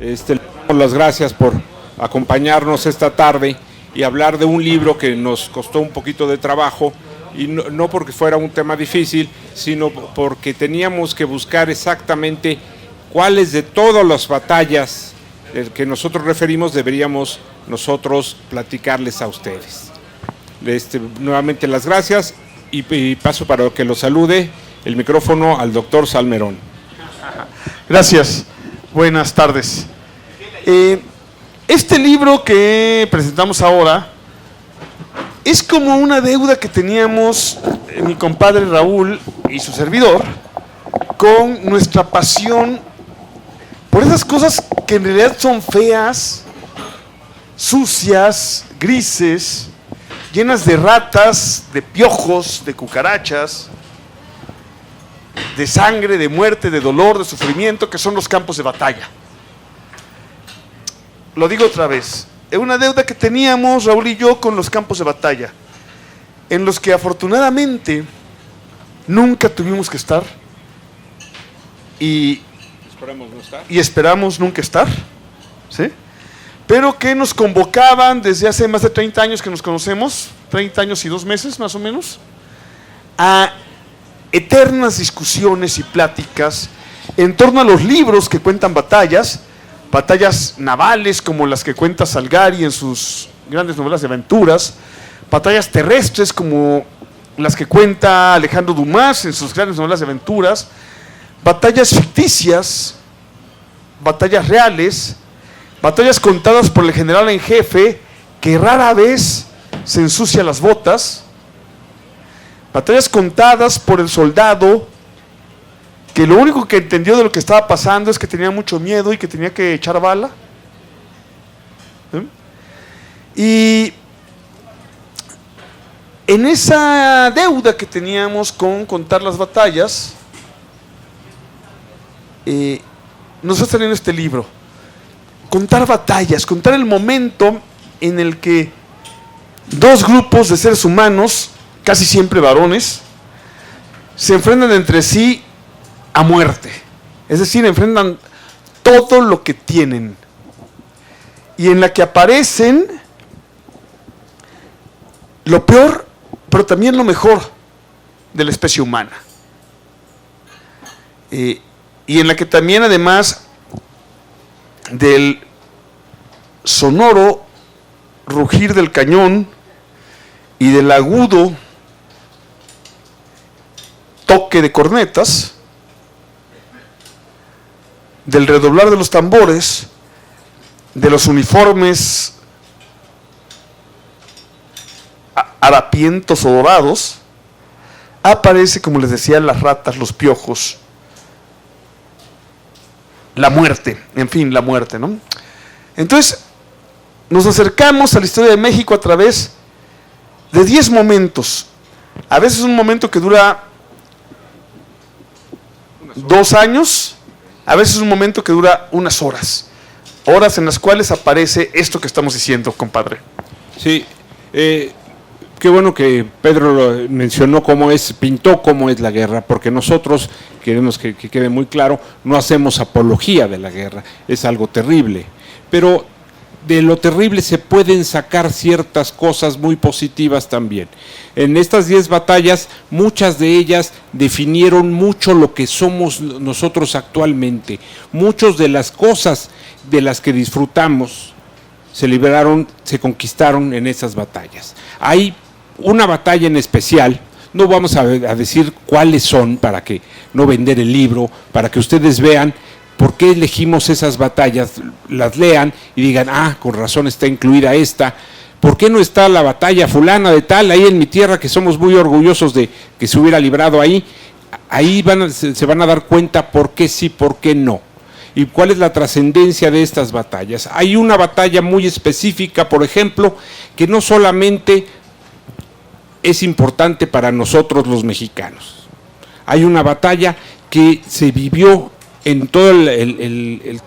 Le damos las gracias por acompañarnos esta tarde y hablar de un libro que nos costó un poquito de trabajo, y no porque fuera un tema difícil, sino porque teníamos que buscar exactamente cuáles de todas las batallas que nosotros referimos deberíamos nosotros platicarles a ustedes. Nuevamente las gracias y paso para que lo salude el micrófono al doctor Salmerón. Gracias, buenas tardes. Este libro que presentamos ahora es como una deuda que teníamos mi compadre Raúl y su servidor con nuestra pasión por esas cosas que en realidad son feas, sucias, grises, llenas de ratas, de piojos, de cucarachas, de sangre, de muerte, de dolor, de sufrimiento, que son los campos de batalla. Lo digo otra vez, es una deuda que teníamos Raúl y yo con los campos de batalla, en los que afortunadamente nunca tuvimos que estar y esperamos nunca estar, ¿sí? Pero que nos convocaban desde hace más de 30 años que nos conocemos, 30 años y 2 meses más o menos, a eternas discusiones y pláticas en torno a los libros que cuentan batallas navales como las que cuenta Salgari en sus grandes novelas de aventuras, batallas terrestres como las que cuenta Alejandro Dumas en sus grandes novelas de aventuras, batallas ficticias, batallas reales, batallas contadas por el general en jefe que rara vez se ensucia las botas, batallas contadas por el soldado que lo único que entendió de lo que estaba pasando es que tenía mucho miedo y que tenía que echar bala. Y en esa deuda que teníamos con contar las batallas, nos está saliendo este libro. Contar batallas, contar el momento en el que dos grupos de seres humanos, casi siempre varones, se enfrentan entre sí a muerte. Es decir, enfrentan todo lo que tienen. Y en la que aparecen lo peor, pero también lo mejor de la especie humana. Y en la que también, además del sonoro rugir del cañón y del agudo toque de cornetas, del redoblar de los tambores, de los uniformes harapientos o dorados, aparece, como les decía, las ratas, los piojos, la muerte, en fin, la muerte, ¿no? Entonces, nos acercamos a la historia de México a través de 10 momentos. A veces un momento que dura 2 años, a veces un momento que dura unas horas. Horas en las cuales aparece esto que estamos diciendo, compadre. Sí, qué bueno que Pedro lo mencionó pintó cómo es la guerra, porque nosotros queremos que quede muy claro, no hacemos apología de la guerra, es algo terrible, pero de lo terrible se pueden sacar ciertas cosas muy positivas también. En estas 10 batallas, muchas de ellas definieron mucho lo que somos nosotros actualmente. Muchas de las cosas de las que disfrutamos se liberaron, se conquistaron en esas batallas. Hay una batalla en especial, no vamos a decir cuáles son para que no vender el libro, para que ustedes vean por qué elegimos esas batallas, las lean y digan, con razón está incluida esta. ¿Por qué no está la batalla fulana de tal ahí en mi tierra, que somos muy orgullosos de que se hubiera librado ahí? Ahí se van a dar cuenta por qué sí, por qué no. ¿Y cuál es la trascendencia de estas batallas? Hay una batalla muy específica, por ejemplo, que no solamente es importante para nosotros los mexicanos. Hay una batalla que se vivió en todo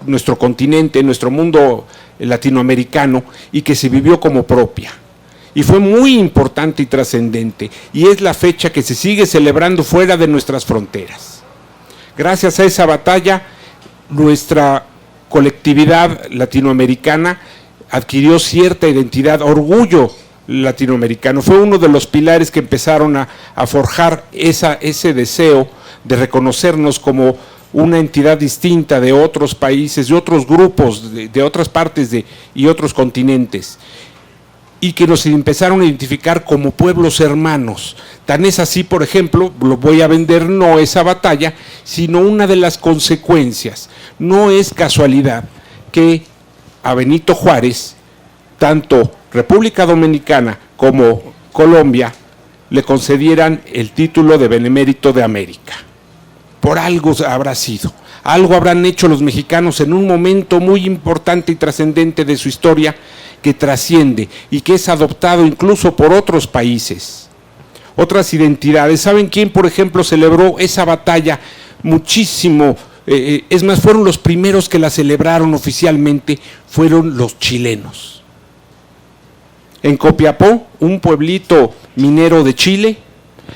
nuestro continente, en nuestro mundo latinoamericano, y que se vivió como propia. Y fue muy importante y trascendente, y es la fecha que se sigue celebrando fuera de nuestras fronteras. Gracias a esa batalla, nuestra colectividad latinoamericana adquirió cierta identidad, orgullo latinoamericano. Fue uno de los pilares que empezaron a forjar ese deseo de reconocernos como una entidad distinta de otros países, de otros grupos, de otras partes y otros continentes, y que nos empezaron a identificar como pueblos hermanos. Tan es así, por ejemplo, lo voy a vender no esa batalla, sino una de las consecuencias. No es casualidad que a Benito Juárez, tanto República Dominicana como Colombia, le concedieran el título de Benemérito de América. Por algo habrá sido, algo habrán hecho los mexicanos en un momento muy importante y trascendente de su historia, que trasciende y que es adoptado incluso por otros países, otras identidades. ¿Saben quién, por ejemplo, celebró esa batalla muchísimo? Es más, fueron los primeros que la celebraron oficialmente, fueron los chilenos. En Copiapó, un pueblito minero de Chile,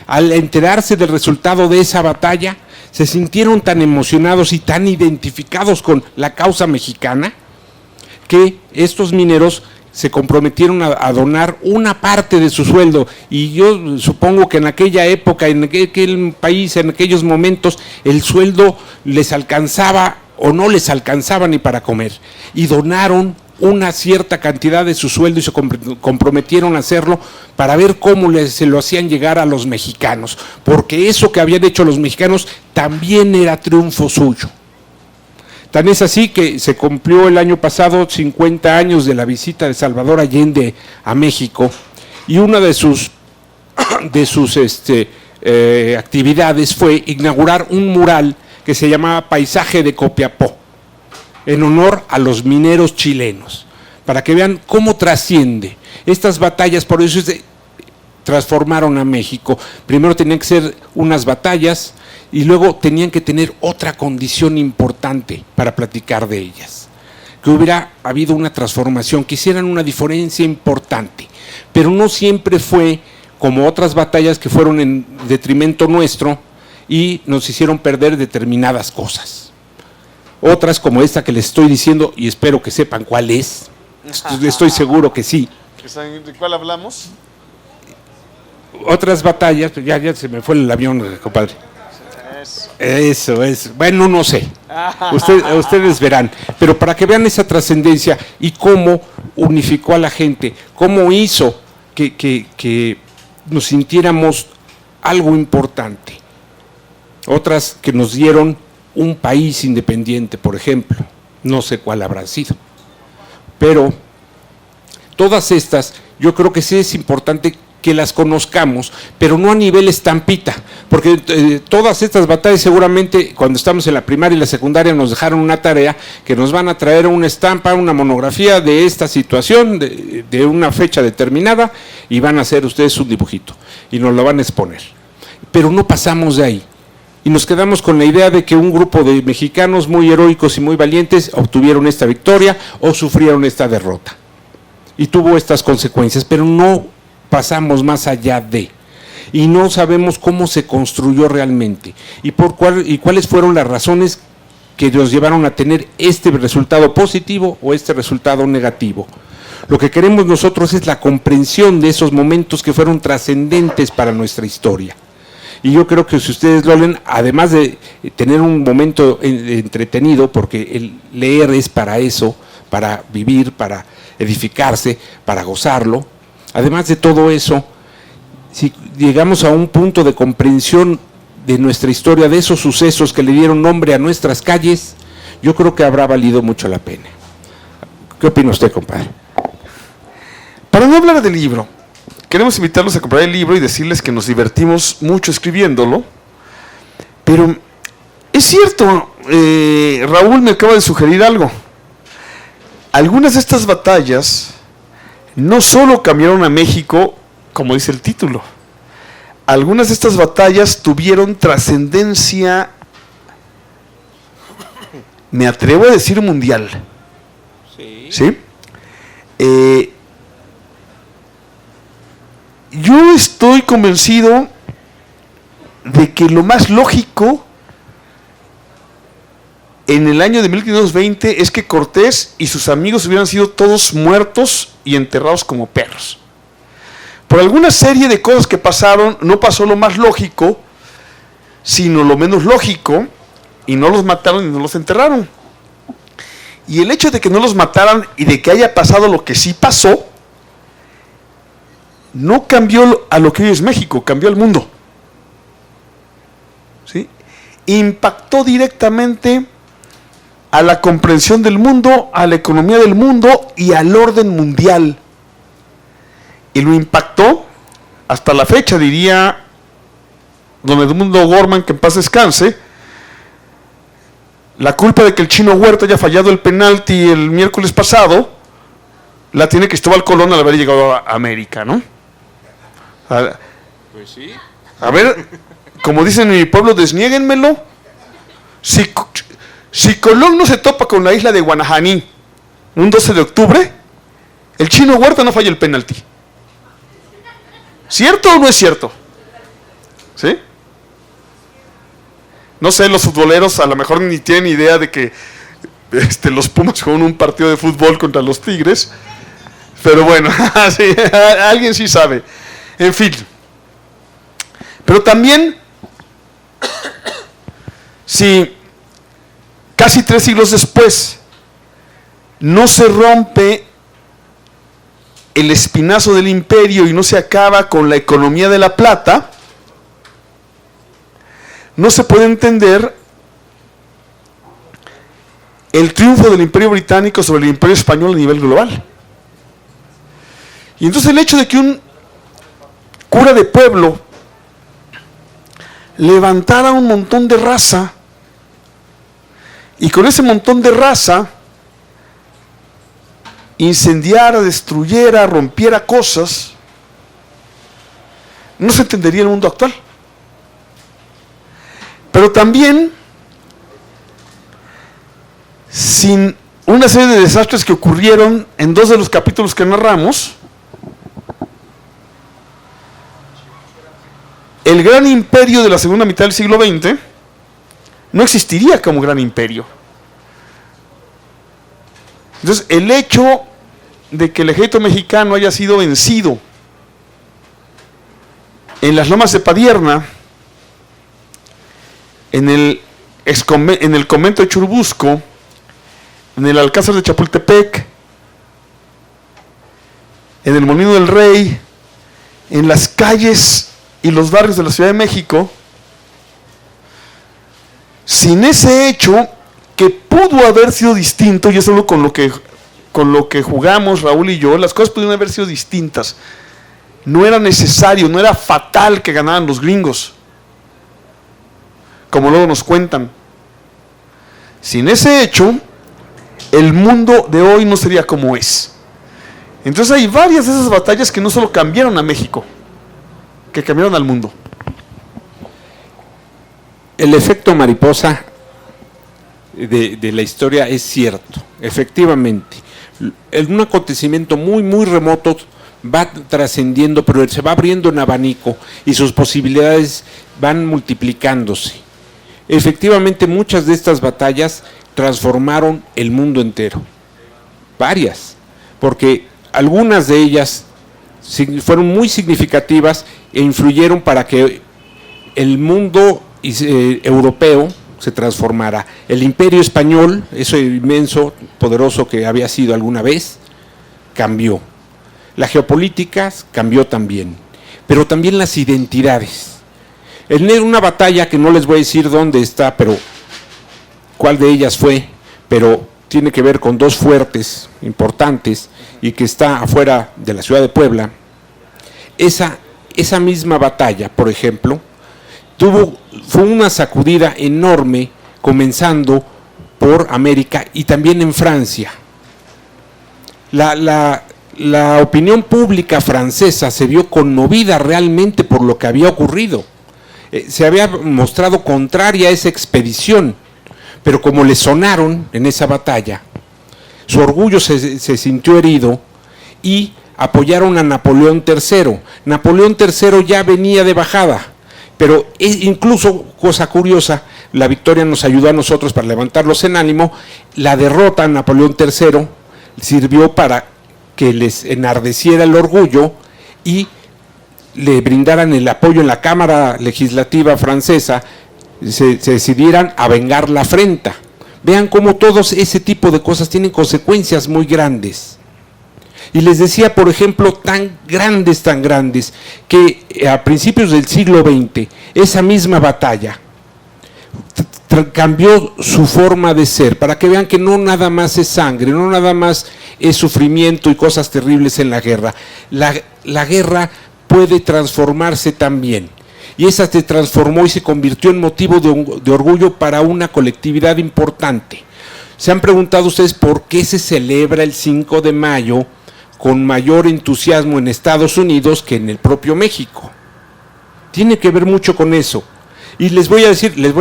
al enterarse del resultado de esa batalla, se sintieron tan emocionados y tan identificados con la causa mexicana, que estos mineros se comprometieron a donar una parte de su sueldo, y yo supongo que en aquella época, en aquel país, en aquellos momentos, el sueldo les alcanzaba o no les alcanzaba ni para comer, y donaron una cierta cantidad de su sueldo y se comprometieron a hacerlo para ver cómo se lo hacían llegar a los mexicanos, porque eso que habían hecho los mexicanos también era triunfo suyo. Tan es así que se cumplió el año pasado 50 años de la visita de Salvador Allende a México, y una de sus actividades fue inaugurar un mural que se llamaba Paisaje de Copiapó, en honor a los mineros chilenos, para que vean cómo trasciende estas batallas. Por eso transformaron a México. Primero tenían que ser unas batallas, y luego tenían que tener otra condición importante para platicar de ellas, que hubiera habido una transformación, que hicieran una diferencia importante, pero no siempre fue como otras batallas que fueron en detrimento nuestro y nos hicieron perder determinadas cosas. Otras, como esta que les estoy diciendo, y espero que sepan cuál es, estoy seguro que sí. ¿De cuál hablamos? Otras batallas, ya se me fue el avión, compadre. Eso es, bueno, no sé, ustedes verán, pero para que vean esa trascendencia y cómo unificó a la gente, cómo hizo que nos sintiéramos algo importante. Otras que nos dieron un país independiente, por ejemplo, no sé cuál habrá sido, pero todas estas, yo creo que sí es importante que las conozcamos, pero no a nivel estampita, porque todas estas batallas seguramente cuando estamos en la primaria y la secundaria nos dejaron una tarea que nos van a traer una estampa, una monografía de esta situación, de una fecha determinada, y van a hacer ustedes un dibujito y nos lo van a exponer, pero no pasamos de ahí. Y nos quedamos con la idea de que un grupo de mexicanos muy heroicos y muy valientes obtuvieron esta victoria o sufrieron esta derrota. Y tuvo estas consecuencias, pero no pasamos más allá de. Y no sabemos cómo se construyó realmente. Y cuáles fueron las razones que nos llevaron a tener este resultado positivo o este resultado negativo. Lo que queremos nosotros es la comprensión de esos momentos que fueron trascendentes para nuestra historia. Y yo creo que si ustedes lo leen, además de tener un momento entretenido, porque el leer es para eso, para vivir, para edificarse, para gozarlo, además de todo eso, si llegamos a un punto de comprensión de nuestra historia, de esos sucesos que le dieron nombre a nuestras calles, yo creo que habrá valido mucho la pena. ¿Qué opina usted, compadre? Para no hablar del libro, queremos invitarlos a comprar el libro y decirles que nos divertimos mucho escribiéndolo, pero es cierto, Raúl me acaba de sugerir algo. Algunas de estas batallas no solo cambiaron a México, como dice el título, algunas de estas batallas tuvieron trascendencia, me atrevo a decir mundial. ¿Sí? Yo estoy convencido de que lo más lógico en el año de 1520 es que Cortés y sus amigos hubieran sido todos muertos y enterrados como perros. Por alguna serie de cosas que pasaron, no pasó lo más lógico, sino lo menos lógico, y no los mataron y no los enterraron. Y el hecho de que no los mataran y de que haya pasado lo que sí pasó, no cambió a lo que hoy es México, cambió al mundo. ¿Sí? Impactó directamente a la comprensión del mundo, a la economía del mundo y al orden mundial. Y lo impactó hasta la fecha, diría don Edmundo Gorman, que en paz descanse. La culpa de que el Chino Huerta haya fallado el penalti el miércoles pasado la tiene Cristóbal Colón al haber llegado a América, ¿no? Pues sí. A ver, como dicen en mi pueblo, desniéguenmelo. Si Colón no se topa con la isla de Guanajaní un 12 de octubre, el Chino Huerta no falla el penalti. ¿Cierto o no es cierto? ¿Sí? No sé, los futboleros a lo mejor ni tienen idea de que los Pumas juegan un partido de fútbol contra los Tigres. Pero bueno, sí, alguien sí sabe. En fin. Pero también, si casi 3 siglos después no se rompe el espinazo del imperio y no se acaba con la economía de la plata, no se puede entender el triunfo del imperio británico sobre el imperio español a nivel global. Y entonces el hecho de que un cura de pueblo levantara un montón de raza y con ese montón de raza incendiara, destruyera, rompiera cosas, no se entendería el mundo actual. Pero también, sin una serie de desastres que ocurrieron en 2 de los capítulos que narramos, el gran imperio de la segunda mitad del siglo XX no existiría como gran imperio. Entonces, el hecho de que el ejército mexicano haya sido vencido en las lomas de Padierna, en el convento de Churubusco, en el Alcázar de Chapultepec, en el Molino del Rey, en las calles y los barrios de la Ciudad de México, sin ese hecho que pudo haber sido distinto, y eso es con lo que jugamos Raúl y yo, las cosas pudieron haber sido distintas. No era necesario, no era fatal que ganaran los gringos, como luego nos cuentan. Sin ese hecho, el mundo de hoy no sería como es. Entonces hay varias de esas batallas que no solo cambiaron a México, que cambiaron al mundo. El efecto mariposa de la historia es cierto, efectivamente. Un acontecimiento muy, muy remoto va trascendiendo, pero se va abriendo en abanico y sus posibilidades van multiplicándose. Efectivamente, muchas de estas batallas transformaron el mundo entero. Varias, porque algunas de ellas fueron muy significativas e influyeron para que el mundo europeo se transformara. El imperio español, ese inmenso, poderoso que había sido alguna vez, cambió. La geopolítica cambió también, pero también las identidades. En una batalla que no les voy a decir dónde está, pero cuál de ellas fue, pero tiene que ver con 2 fuertes importantes y que está afuera de la ciudad de Puebla. Esa misma batalla, por ejemplo, fue una sacudida enorme, comenzando por América y también en Francia. La opinión pública francesa se vio conmovida realmente por lo que había ocurrido. Se había mostrado contraria a esa expedición, pero como le sonaron en esa batalla, su orgullo se sintió herido y apoyaron a Napoleón III. Napoleón III ya venía de bajada, pero incluso, cosa curiosa, la victoria nos ayudó a nosotros para levantarlos en ánimo, la derrota a Napoleón III sirvió para que les enardeciera el orgullo y le brindaran el apoyo en la Cámara Legislativa francesa, se decidieran a vengar la afrenta. Vean cómo todos ese tipo de cosas tienen consecuencias muy grandes. Y les decía, por ejemplo, tan grandes, que a principios del siglo XX, esa misma batalla cambió su forma de ser, para que vean que no nada más es sangre, no nada más es sufrimiento y cosas terribles en la guerra. La guerra puede transformarse también. Y esa se transformó y se convirtió en motivo de orgullo para una colectividad importante. ¿Se han preguntado ustedes por qué se celebra el 5 de mayo con mayor entusiasmo en Estados Unidos que en el propio México? Tiene que ver mucho con eso. Y les voy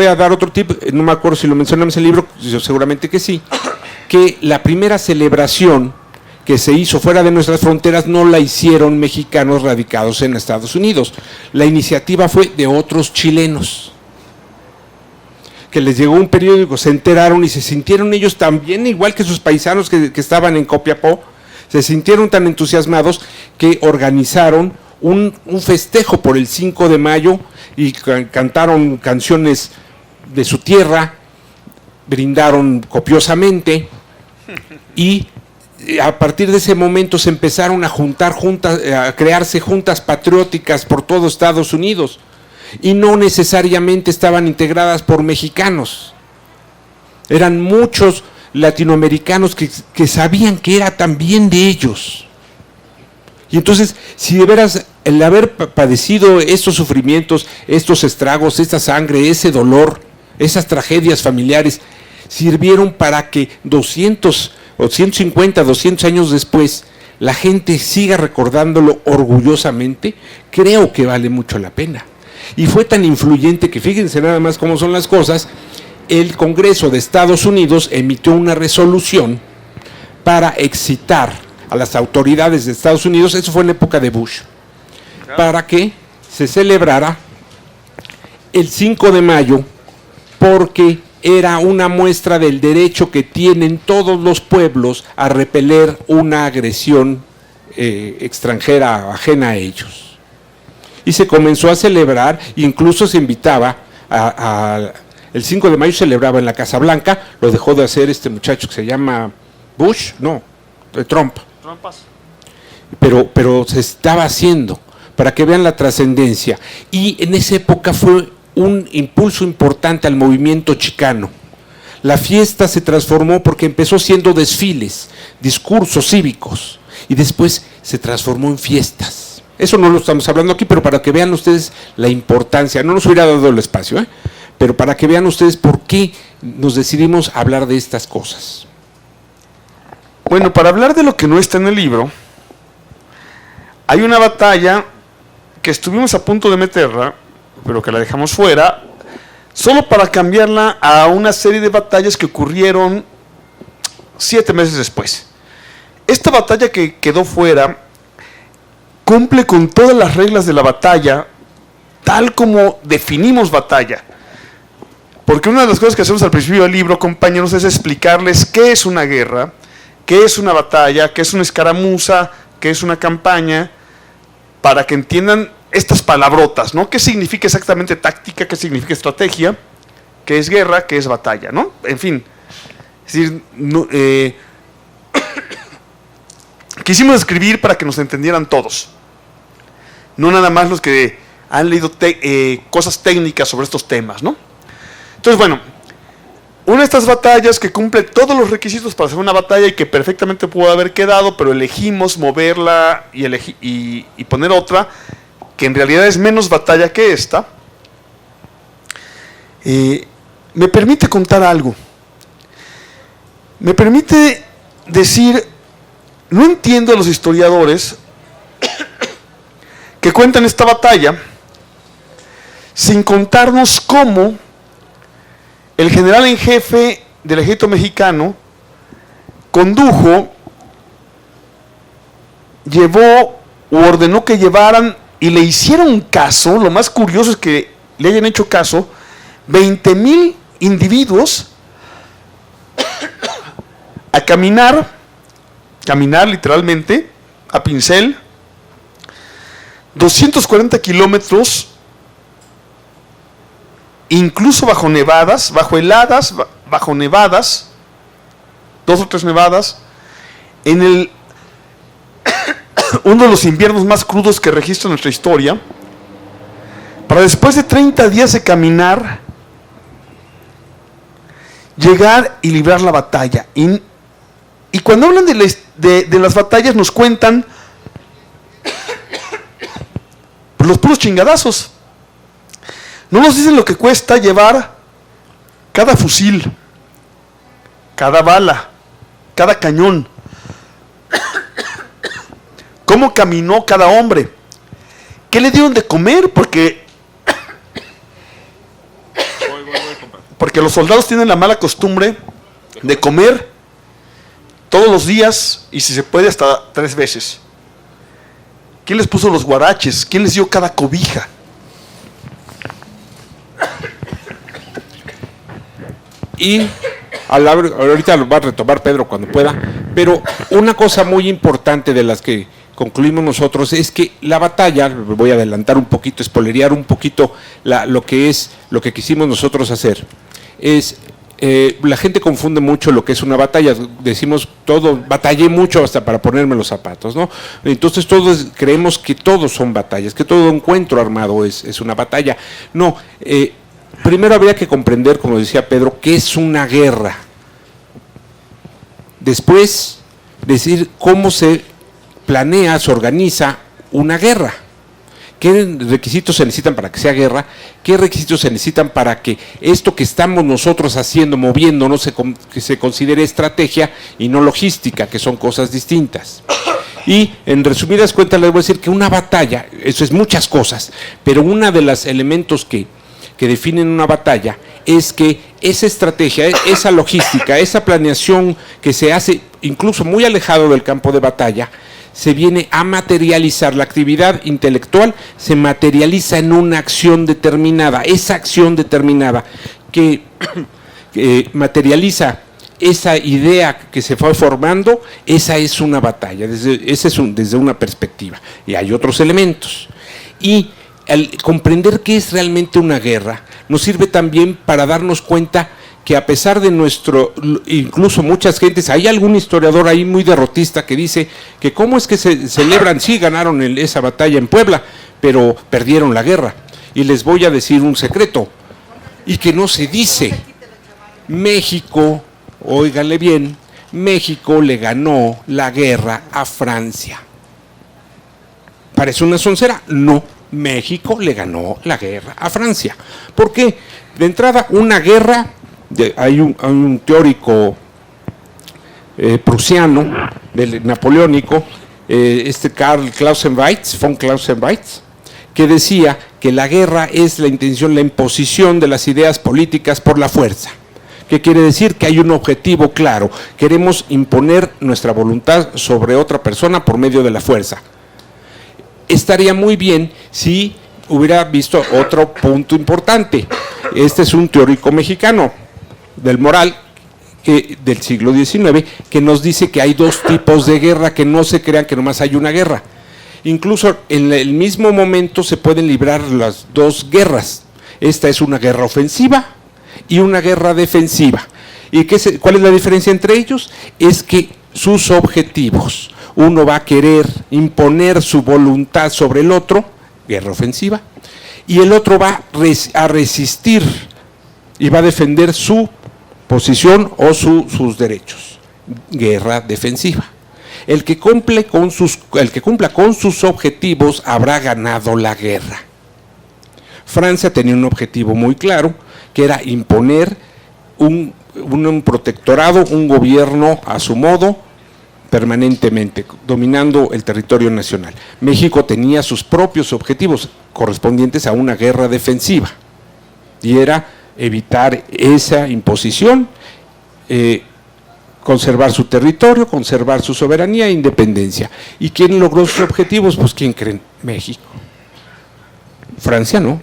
a dar otro tip, no me acuerdo si lo mencionamos en el libro, seguramente que sí, que la primera celebración que se hizo fuera de nuestras fronteras no la hicieron mexicanos radicados en Estados Unidos. La iniciativa fue de otros chilenos, que les llegó un periódico, se enteraron y se sintieron ellos también, igual que sus paisanos que estaban en Copiapó, se sintieron tan entusiasmados que organizaron un festejo por el 5 de mayo y cantaron canciones de su tierra, brindaron copiosamente y a partir de ese momento se empezaron a a crearse juntas patrióticas por todo Estados Unidos y no necesariamente estaban integradas por mexicanos. Eran muchos latinoamericanos que sabían que era también de ellos. Y entonces, si de veras el haber padecido estos sufrimientos, estos estragos, esta sangre, ese dolor, esas tragedias familiares, sirvieron para que 200 o 150, 200 años después, la gente siga recordándolo orgullosamente, creo que vale mucho la pena. Y fue tan influyente que, fíjense nada más cómo son las cosas, el Congreso de Estados Unidos emitió una resolución para excitar a las autoridades de Estados Unidos, eso fue en la época de Bush, para que se celebrara el 5 de mayo, porque era una muestra del derecho que tienen todos los pueblos a repeler una agresión extranjera, ajena a ellos. Y se comenzó a celebrar, incluso se invitaba el 5 de mayo se celebraba en la Casa Blanca, lo dejó de hacer este muchacho que se llama Bush, no, Trump. Pero se estaba haciendo, para que vean la trascendencia. Y en esa época fue un impulso importante al movimiento chicano. La fiesta se transformó porque empezó siendo desfiles, discursos cívicos, y después se transformó en fiestas. Eso no lo estamos hablando aquí, pero para que vean ustedes la importancia, no nos hubiera dado el espacio, pero para que vean ustedes por qué nos decidimos hablar de estas cosas. Bueno, para hablar de lo que no está en el libro, hay una batalla que estuvimos a punto de meterla, pero que la dejamos fuera, solo para cambiarla a una serie de batallas que ocurrieron 7 meses después. Esta batalla que quedó fuera cumple con todas las reglas de la batalla, tal como definimos batalla. Porque una de las cosas que hacemos al principio del libro, compañeros, es explicarles qué es una guerra, qué es una batalla, qué es una escaramuza, qué es una campaña, para que entiendan estas palabrotas, ¿no? ¿Qué significa exactamente táctica? ¿Qué significa estrategia? ¿Qué es guerra? ¿Qué es batalla? ¿No? En fin, es decir, quisimos escribir para que nos entendieran todos, no nada más los que han leído cosas técnicas sobre estos temas, ¿no? Entonces, bueno, una de estas batallas que cumple todos los requisitos para hacer una batalla y que perfectamente pudo haber quedado, pero elegimos moverla y poner otra, que en realidad es menos batalla que esta, me permite contar algo. Me permite decir, no entiendo a los historiadores que cuentan esta batalla sin contarnos cómo el general en jefe del ejército mexicano condujo, llevó o ordenó que llevaran y le hicieron caso. Lo más curioso es que le hayan hecho caso 20,000 individuos a caminar literalmente, a pincel, 240 kilómetros, incluso bajo nevadas, bajo heladas, bajo nevadas, 2 o 3 nevadas, en uno de los inviernos más crudos que registra nuestra historia, para después de 30 días de caminar, llegar y librar la batalla. Y cuando hablan de las batallas nos cuentan los puros chingadazos. No nos dicen lo que cuesta llevar cada fusil, cada bala, cada cañón. Cómo caminó cada hombre. ¿Qué le dieron de comer? Porque los soldados tienen la mala costumbre de comer todos los días y si se puede hasta 3 veces. ¿Quién les puso los guaraches? ¿Quién les dio cada cobija? Y ahorita lo va a retomar Pedro cuando pueda, pero una cosa muy importante de las que concluimos nosotros es que la batalla, voy a adelantar un poquito, spoilerear un poquito lo que quisimos nosotros hacer, es la gente confunde mucho lo que es una batalla. Decimos batallé mucho hasta para ponerme los zapatos, ¿no? Entonces todos creemos que todos son batallas, que todo encuentro armado es una batalla. No, primero habría que comprender, como decía Pedro, qué es una guerra. Después, decir cómo se planea, se organiza una guerra. ¿Qué requisitos se necesitan para que sea guerra? ¿Qué requisitos se necesitan para que esto que estamos nosotros haciendo, moviéndonos, que se considere estrategia y no logística, que son cosas distintas? Y en resumidas cuentas les voy a decir que una batalla, eso es muchas cosas, pero uno de los elementos que definen una batalla es que esa estrategia, esa logística, esa planeación que se hace incluso muy alejado del campo de batalla, se viene a materializar. La actividad intelectual se materializa en una acción determinada. Esa acción determinada que materializa esa idea que se fue formando, esa es una batalla, desde una perspectiva. Y hay otros elementos. Y al comprender qué es realmente una guerra, nos sirve también para darnos cuenta que a pesar de incluso muchas gentes, hay algún historiador ahí muy derrotista que dice que cómo es que se celebran, sí ganaron esa batalla en Puebla, pero perdieron la guerra. Y les voy a decir un secreto, y que no se dice. México, óiganle bien, México le ganó la guerra a Francia. ¿Parece una soncera? No, México le ganó la guerra a Francia. ¿Por qué? De entrada, una guerra... Hay un teórico prusiano, napoleónico, Karl Clausewitz, von Clausewitz, que decía que la guerra es la intención, la imposición de las ideas políticas por la fuerza. ¿Qué quiere decir? Que hay un objetivo claro, queremos imponer nuestra voluntad sobre otra persona por medio de la fuerza. Estaría muy bien si hubiera visto otro punto importante. Este es un teórico mexicano del moral del siglo XIX, que nos dice que hay 2 tipos de guerra, que no se crean que nomás hay una guerra. Incluso en el mismo momento se pueden librar las 2 guerras. Esta es una guerra ofensiva y una guerra defensiva. ¿Y cuál es la diferencia entre ellos? Es que sus objetivos, uno va a querer imponer su voluntad sobre el otro, guerra ofensiva, y el otro va a resistir y va a defender su posición o sus derechos, guerra defensiva. El que cumpla con sus objetivos habrá ganado la guerra. Francia tenía un objetivo muy claro, que era imponer un protectorado, un gobierno a su modo, permanentemente, dominando el territorio nacional. México tenía sus propios objetivos correspondientes a una guerra defensiva, y era evitar esa imposición, conservar su territorio, conservar su soberanía e independencia. ¿Y quién logró sus objetivos? Pues ¿quién creen? México. Francia no.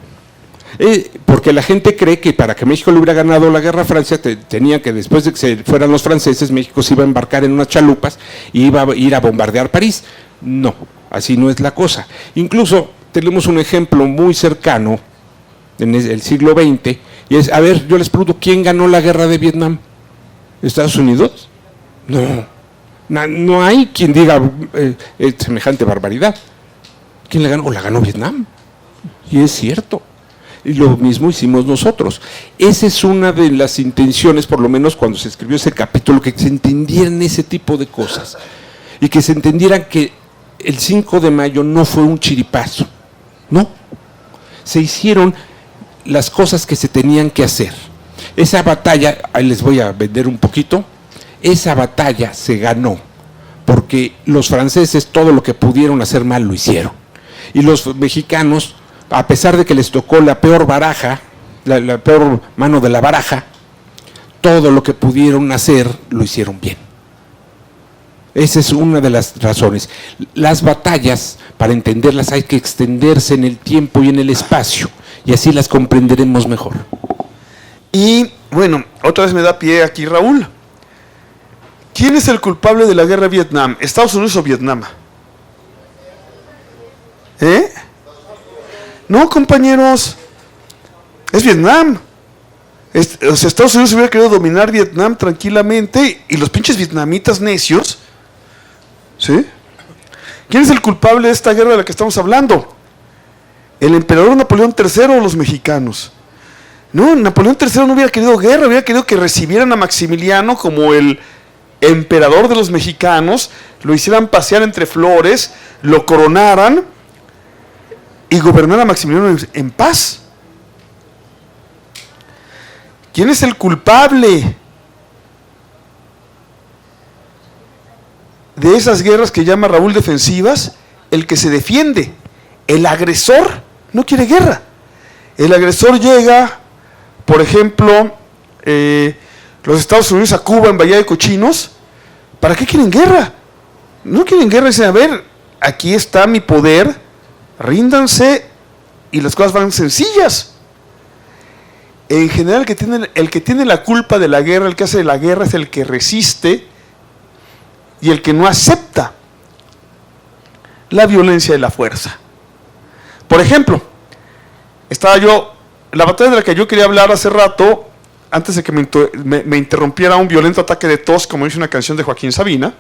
Porque la gente cree que para que México le hubiera ganado la guerra a Francia, tenía que después de que se fueran los franceses, México se iba a embarcar en unas chalupas y iba a ir a bombardear París. No, así no es la cosa. Incluso tenemos un ejemplo muy cercano en el siglo XX, y es, a ver, yo les pregunto, ¿quién ganó la guerra de Vietnam? ¿Estados Unidos? No hay quien diga semejante barbaridad. ¿Quién la ganó? La ganó Vietnam. Y es cierto. Y lo mismo hicimos nosotros. Esa es una de las intenciones, por lo menos cuando se escribió ese capítulo, que se entendieran ese tipo de cosas. Y que se entendieran que el 5 de mayo no fue un chiripazo. No. Se hicieron las cosas que se tenían que hacer. Esa batalla, ahí les voy a vender un poquito, esa batalla se ganó porque los franceses todo lo que pudieron hacer mal lo hicieron. Y los mexicanos, a pesar de que les tocó la peor baraja, la peor mano de la baraja, todo lo que pudieron hacer lo hicieron bien. Esa es una de las razones. Las batallas, para entenderlas, hay que extenderse en el tiempo y en el espacio, y así las comprenderemos mejor. Y bueno, otra vez me da pie aquí Raúl. ¿Quién es el culpable de la guerra de Vietnam? ¿Estados Unidos o Vietnam? No, compañeros, es Vietnam. O sea, Estados Unidos hubiera querido dominar Vietnam tranquilamente y los pinches vietnamitas necios, ¿sí? ¿Quién es el culpable de esta guerra de la que estamos hablando? ¿El emperador Napoleón III o los mexicanos? No, Napoleón III no hubiera querido guerra, hubiera querido que recibieran a Maximiliano como el emperador de los mexicanos, lo hicieran pasear entre flores, lo coronaran y gobernar a Maximiliano en paz. ¿Quién es el culpable de esas guerras que llama Raúl defensivas? El que se defiende. El agresor no quiere guerra. El agresor llega, por ejemplo, los Estados Unidos a Cuba en Bahía de Cochinos. ¿Para qué quieren guerra? No quieren guerra, dicen, a ver, aquí está mi poder, ríndanse y las cosas van sencillas. En general, el que tiene la culpa de la guerra, el que hace la guerra, es el que resiste y el que no acepta la violencia y la fuerza. Por ejemplo, la batalla de la que yo quería hablar hace rato, antes de que me interrumpiera un violento ataque de tos, como dice una canción de Joaquín Sabina,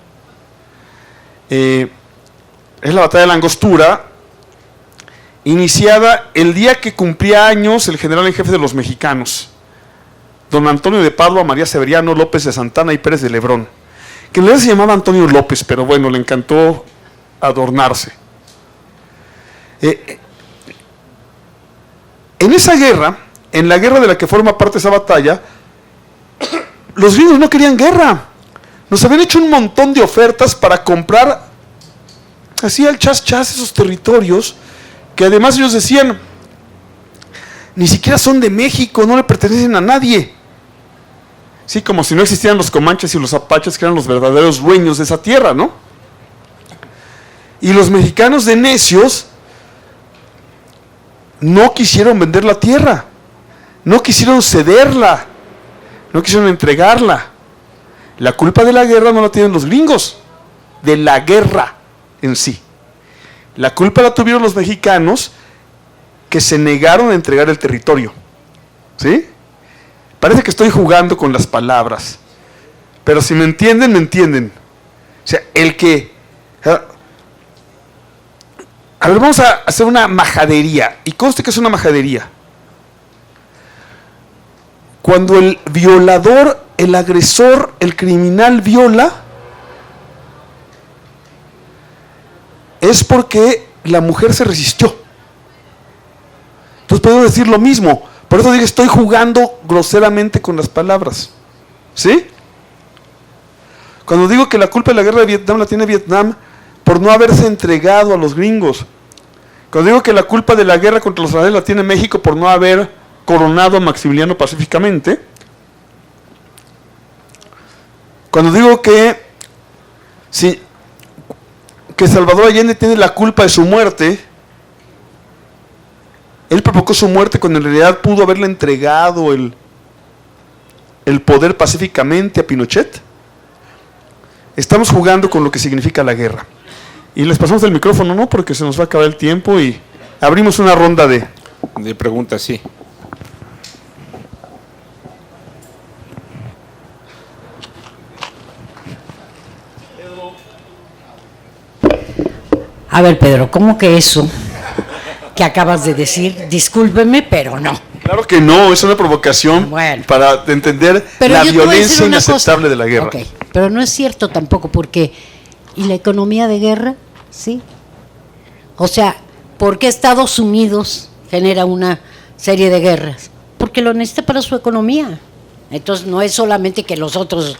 es la batalla de la Angostura, iniciada el día que cumplía años el general en jefe de los mexicanos, don Antonio de Padua, María Severiano, López de Santana y Pérez de Lebrón, que en realidad se llamaba Antonio López, pero bueno, le encantó adornarse. En esa guerra, en la guerra de la que forma parte esa batalla, los gringos no querían guerra. Nos habían hecho un montón de ofertas para comprar así al chas esos territorios, que además ellos decían, ni siquiera son de México, no le pertenecen a nadie. Sí, como si no existieran los comanches y los apaches, que eran los verdaderos dueños de esa tierra, ¿no? Y los mexicanos de necios no quisieron vender la tierra, no quisieron cederla, no quisieron entregarla. La culpa de la guerra no la tienen los gringos, de la guerra en sí. La culpa la tuvieron los mexicanos, que se negaron a entregar el territorio. ¿Sí? Parece que estoy jugando con las palabras, pero si me entienden, me entienden. O sea, a ver, vamos a hacer una majadería, y conste que es una majadería. Cuando el violador, el agresor, el criminal viola, es porque la mujer se resistió. Entonces podemos decir lo mismo. Por eso digo, estoy jugando groseramente con las palabras. ¿Sí? Cuando digo que la culpa de la guerra de Vietnam la tiene Vietnam por no haberse entregado a los gringos. Cuando digo que la culpa de la guerra contra los franceses la tiene México por no haber coronado a Maximiliano pacíficamente. Cuando digo que Salvador Allende tiene la culpa de su muerte, Él provocó su muerte cuando en realidad pudo haberle entregado el poder pacíficamente a Pinochet. Estamos jugando con lo que significa la guerra. Y les pasamos el micrófono, ¿no? Porque se nos va a acabar el tiempo y abrimos una ronda de preguntas, sí. A ver, Pedro, ¿cómo que eso que acabas de decir? Discúlpeme, pero no. Claro que no, es una provocación para entender la violencia inaceptable de la guerra. Okay, pero no es cierto tampoco, porque ¿y la economía de guerra? Sí. O sea, ¿por qué Estados Unidos genera una serie de guerras? Porque lo necesita para su economía. Entonces no es solamente que los otros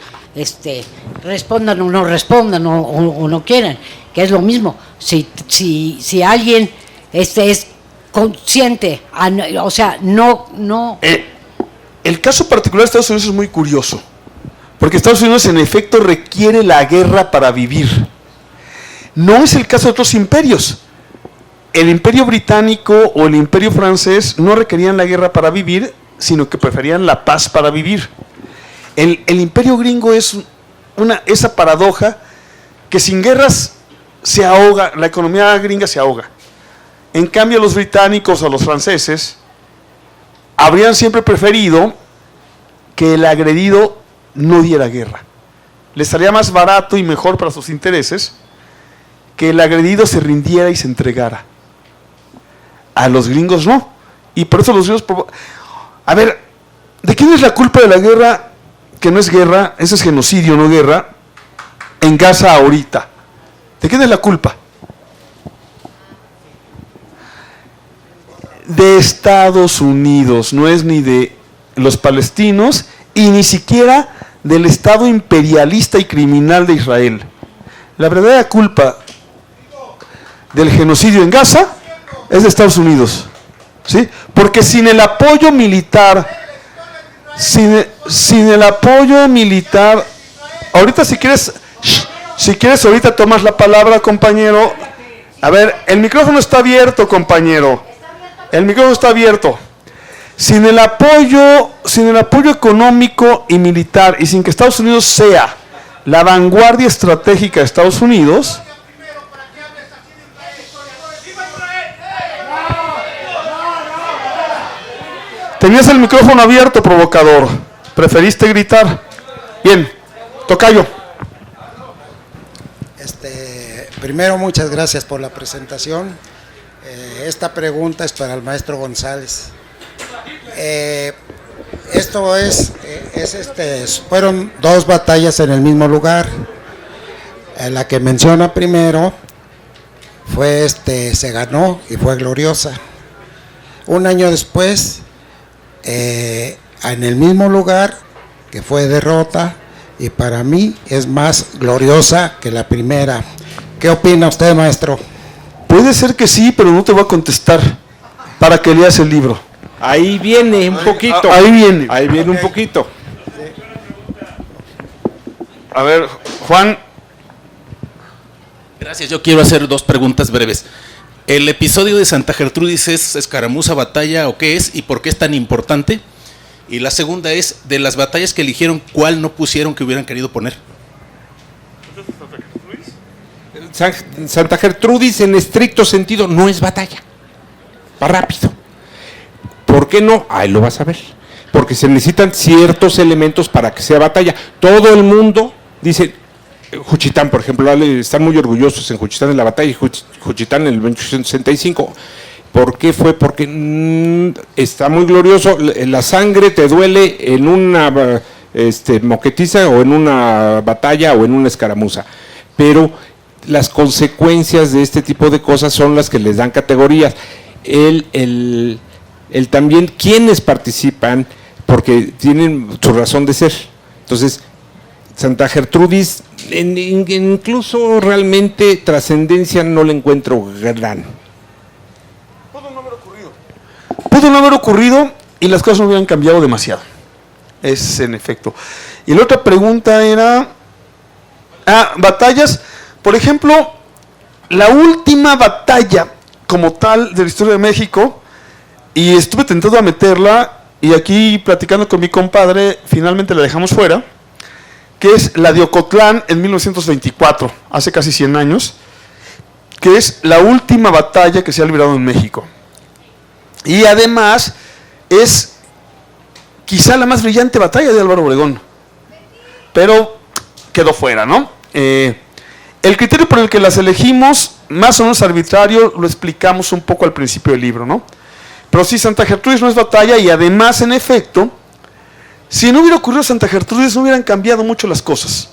respondan o no respondan o no quieran, que es lo mismo. Si alguien es consciente, o sea, no. El caso particular de Estados Unidos es muy curioso, porque Estados Unidos en efecto requiere la guerra para vivir. No es el caso de otros imperios. El imperio británico o el imperio francés no requerían la guerra para vivir, sino que preferían la paz para vivir. El imperio gringo es esa paradoja que sin guerras se ahoga, la economía gringa se ahoga. En cambio, los británicos o los franceses habrían siempre preferido que el agredido no diera guerra. Les estaría más barato y mejor para sus intereses que el agredido se rindiera y se entregara. A los gringos no. Y por eso los gringos... A ver, ¿de quién es la culpa de la guerra? Que no es guerra, ese es genocidio, no guerra, en Gaza ahorita. ¿De quién es la culpa? De Estados Unidos, no es ni de los palestinos y ni siquiera del Estado imperialista y criminal de Israel. La verdadera culpa del genocidio en Gaza es de Estados Unidos, ¿sí? Porque sin el apoyo militar, sin el apoyo militar, ahorita si quieres ahorita tomas la palabra, compañero. A ver, el micrófono está abierto, compañero. El micrófono está abierto. Sin el apoyo económico y militar y sin que Estados Unidos sea la vanguardia estratégica de Estados Unidos, tenías el micrófono abierto, provocador. Preferiste gritar. Bien, tocayo. Primero, muchas gracias por la presentación. Esta pregunta es para el maestro González. Fueron dos batallas en el mismo lugar. La que menciona primero fue se ganó y fue gloriosa. Un año después, en el mismo lugar, que fue derrota, y para mí es más gloriosa que la primera. ¿Qué opina usted, maestro? Puede ser que sí, pero no te voy a contestar para que leas el libro. Ahí viene un poquito. Ahí viene un poquito. A ver, Juan. Gracias, yo quiero hacer dos preguntas breves. ¿El episodio de Santa Gertrudis es escaramuza, batalla o qué es y por qué es tan importante? Y la segunda es, de las batallas que eligieron, ¿cuál no pusieron que hubieran querido poner? Santa Gertrudis en estricto sentido no es batalla. Va rápido. ¿Por qué no? Ahí lo vas a ver. Porque se necesitan ciertos elementos para que sea batalla. Todo el mundo dice, Juchitán, por ejemplo, están muy orgullosos en Juchitán en la batalla y Juchitán en el 1865. ¿Por qué fue? Porque está muy glorioso. La sangre te duele en una moquetiza o en una batalla o en una escaramuza. Pero las consecuencias de este tipo de cosas son las que les dan categorías. El también quienes participan, porque tienen su razón de ser. Entonces, Santa Gertrudis, incluso realmente trascendencia no le encuentro gran. Pudo no haber ocurrido y las cosas no hubieran cambiado demasiado. Es en efecto. Y la otra pregunta era... batallas. Por ejemplo, la última batalla como tal de la historia de México y estuve tentado a meterla, y aquí platicando con mi compadre, finalmente la dejamos fuera, que es la de Ocotlán en 1924, hace casi 100 años, que es la última batalla que se ha librado en México. Y además es quizá la más brillante batalla de Álvaro Obregón, pero quedó fuera, ¿no? El criterio por el que las elegimos, más o menos arbitrario, lo explicamos un poco al principio del libro, ¿no? Pero sí, Santa Gertrudis no es batalla, y además, en efecto, si no hubiera ocurrido Santa Gertrudis, no hubieran cambiado mucho las cosas.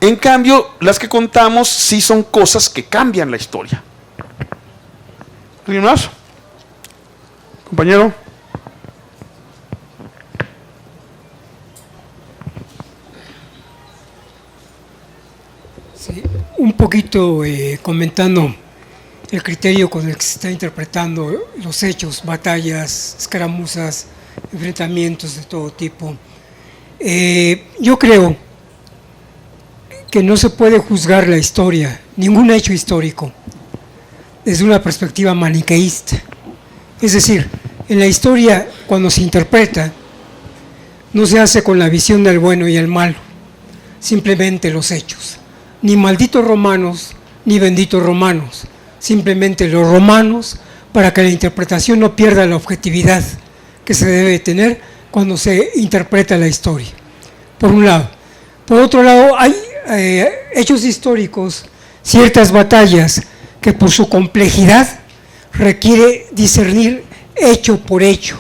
En cambio, las que contamos sí son cosas que cambian la historia. ¿Alguien más? Compañero. Sí, un poquito comentando el criterio con el que se está interpretando los hechos, batallas, escaramuzas, enfrentamientos de todo tipo. Yo creo que no se puede juzgar la historia, ningún hecho histórico, desde una perspectiva maniqueísta. Es decir, en la historia, cuando se interpreta, no se hace con la visión del bueno y el malo, simplemente los hechos. Ni malditos romanos, ni benditos romanos, simplemente los romanos, para que la interpretación no pierda la objetividad que se debe tener cuando se interpreta la historia, por un lado. Por otro lado, hay hechos históricos, ciertas batallas que por su complejidad requiere discernir hecho por hecho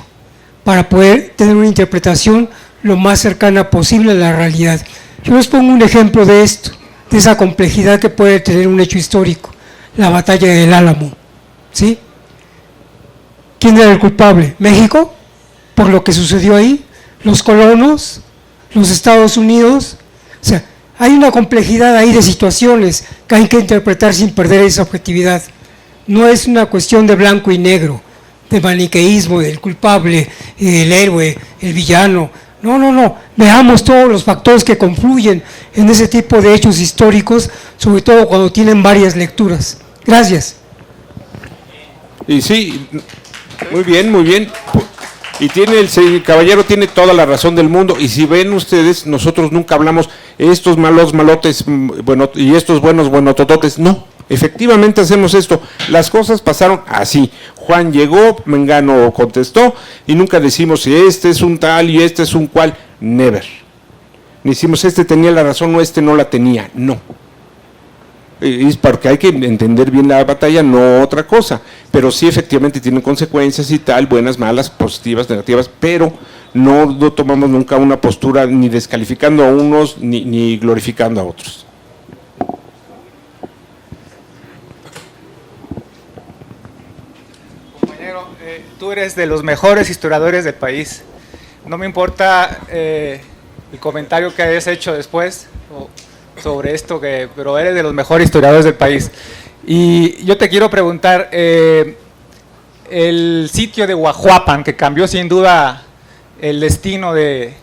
para poder tener una interpretación lo más cercana posible a la realidad. Yo les pongo un ejemplo de esto, de esa complejidad que puede tener un hecho histórico, la batalla del Álamo, ¿sí? ¿Quién era el culpable? ¿México? Por lo que sucedió ahí, los colonos, los Estados Unidos. O sea, hay una complejidad ahí de situaciones que hay que interpretar sin perder esa objetividad. No es una cuestión de blanco y negro, de maniqueísmo, del culpable, el héroe, el villano. No. Veamos todos los factores que confluyen en ese tipo de hechos históricos, sobre todo cuando tienen varias lecturas. Gracias. Y sí, muy bien. Y el caballero tiene toda la razón del mundo. Y si ven ustedes, nosotros nunca hablamos estos malos malotes, bueno, y estos buenos buenotototes. No, efectivamente hacemos esto. Las cosas pasaron así. Juan llegó, Mengano contestó, y nunca decimos si este es un tal y este es un cual. Never. Ni decimos este tenía la razón o este no la tenía. No. Es porque hay que entender bien la batalla, no otra cosa, pero sí efectivamente tienen consecuencias y tal, buenas, malas, positivas, negativas, pero no tomamos nunca una postura ni descalificando a unos ni glorificando a otros. Compañero, tú eres de los mejores historiadores del país. No me importa el comentario que hayas hecho después sobre esto, pero eres de los mejores historiadores del país. Y yo te quiero preguntar, el sitio de Guajuapan, que cambió sin duda el destino de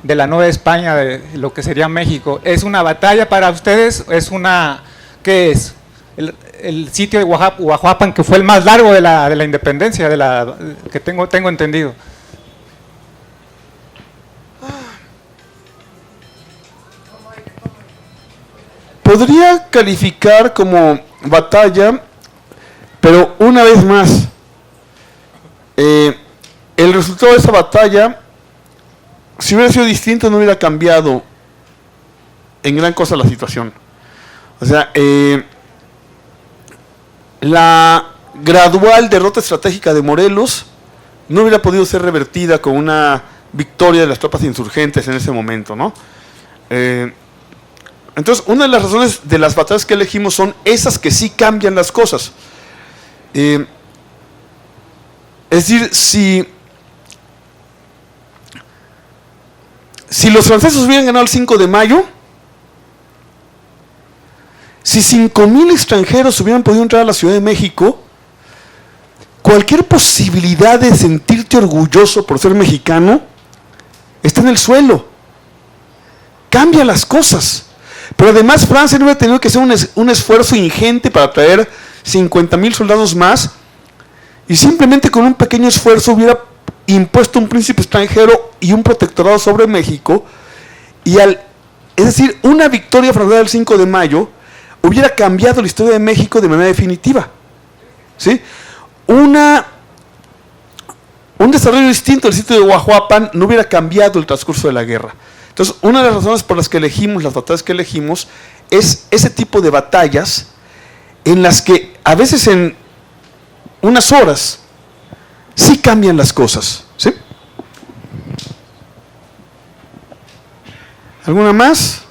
la Nueva España, de lo que sería México, ¿es una batalla para ustedes? ¿Qué es? El sitio de Guajuapan, que fue el más largo de la independencia, que tengo entendido. Podría calificar como batalla, pero una vez más, el resultado de esa batalla, si hubiera sido distinto, no hubiera cambiado en gran cosa la situación. O sea, la gradual derrota estratégica de Morelos no hubiera podido ser revertida con una victoria de las tropas insurgentes en ese momento, ¿no? Entonces, una de las razones de las batallas que elegimos son esas que sí cambian las cosas. Es decir, si los franceses hubieran ganado el 5 de mayo, si 5,000 extranjeros hubieran podido entrar a la Ciudad de México, cualquier posibilidad de sentirte orgulloso por ser mexicano está en el suelo. Cambia las cosas. Pero además Francia no hubiera tenido que hacer un esfuerzo ingente para traer 50,000 soldados más, y simplemente con un pequeño esfuerzo hubiera impuesto un príncipe extranjero y un protectorado sobre México, es decir, una victoria fraudada el 5 de mayo hubiera cambiado la historia de México de manera definitiva, ¿sí? Un desarrollo distinto del sitio de Huajuapan no hubiera cambiado el transcurso de la guerra. Entonces, una de las razones por las que elegimos, las batallas que elegimos, es ese tipo de batallas en las que a veces en unas horas sí cambian las cosas, ¿sí? ¿Alguna más?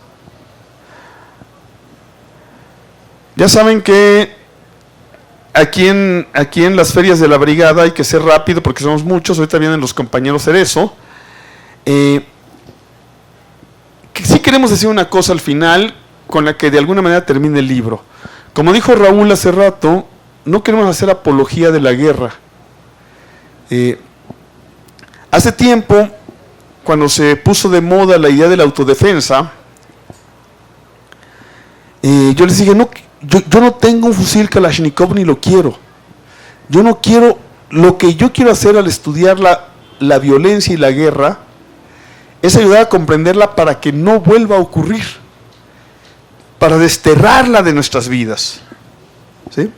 Ya saben que aquí en las ferias de la brigada hay que ser rápido porque somos muchos. Ahorita vienen los compañeros Cerezo. Sí queremos decir una cosa al final con la que de alguna manera termine el libro. Como dijo Raúl hace rato, no queremos hacer apología de la guerra. Hace tiempo, cuando se puso de moda la idea de la autodefensa, yo les dije, no, yo no tengo un fusil Kalashnikov ni lo quiero. Yo no quiero, lo que yo quiero hacer al estudiar la violencia y la guerra es ayudar a comprenderla para que no vuelva a ocurrir, para desterrarla de nuestras vidas, ¿sí?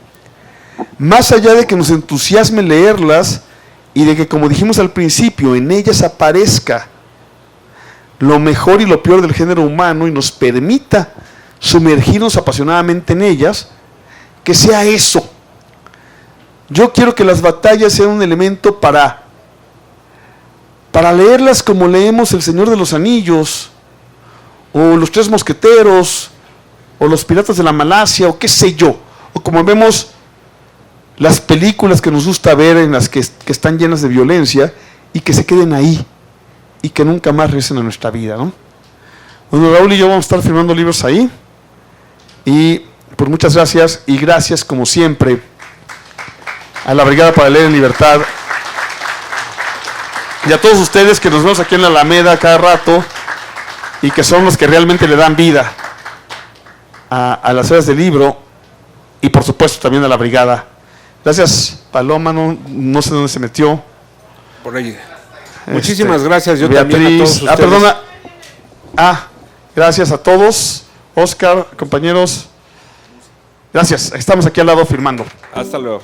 Más allá de que nos entusiasme leerlas y de que, como dijimos al principio, en ellas aparezca lo mejor y lo peor del género humano y nos permita sumergirnos apasionadamente en ellas, que sea eso. Yo quiero que las batallas sean un elemento para leerlas como leemos El Señor de los Anillos, o Los Tres Mosqueteros, o Los Piratas de la Malasia, o qué sé yo, o como vemos las películas que nos gusta ver en las que están llenas de violencia y que se queden ahí y que nunca más regresen a nuestra vida, ¿no? Bueno, Raúl y yo vamos a estar firmando libros ahí y pues muchas gracias, y gracias como siempre a la Brigada para Leer en Libertad y a todos ustedes que nos vemos aquí en la Alameda cada rato y que son los que realmente le dan vida a las ferias del libro, y por supuesto también a la Brigada. Gracias, Paloma, no sé dónde se metió. Por ahí. Muchísimas gracias, yo Beatriz, también a todos ustedes. perdona. Gracias a todos. Oscar, compañeros. Gracias, estamos aquí al lado firmando. Hasta luego.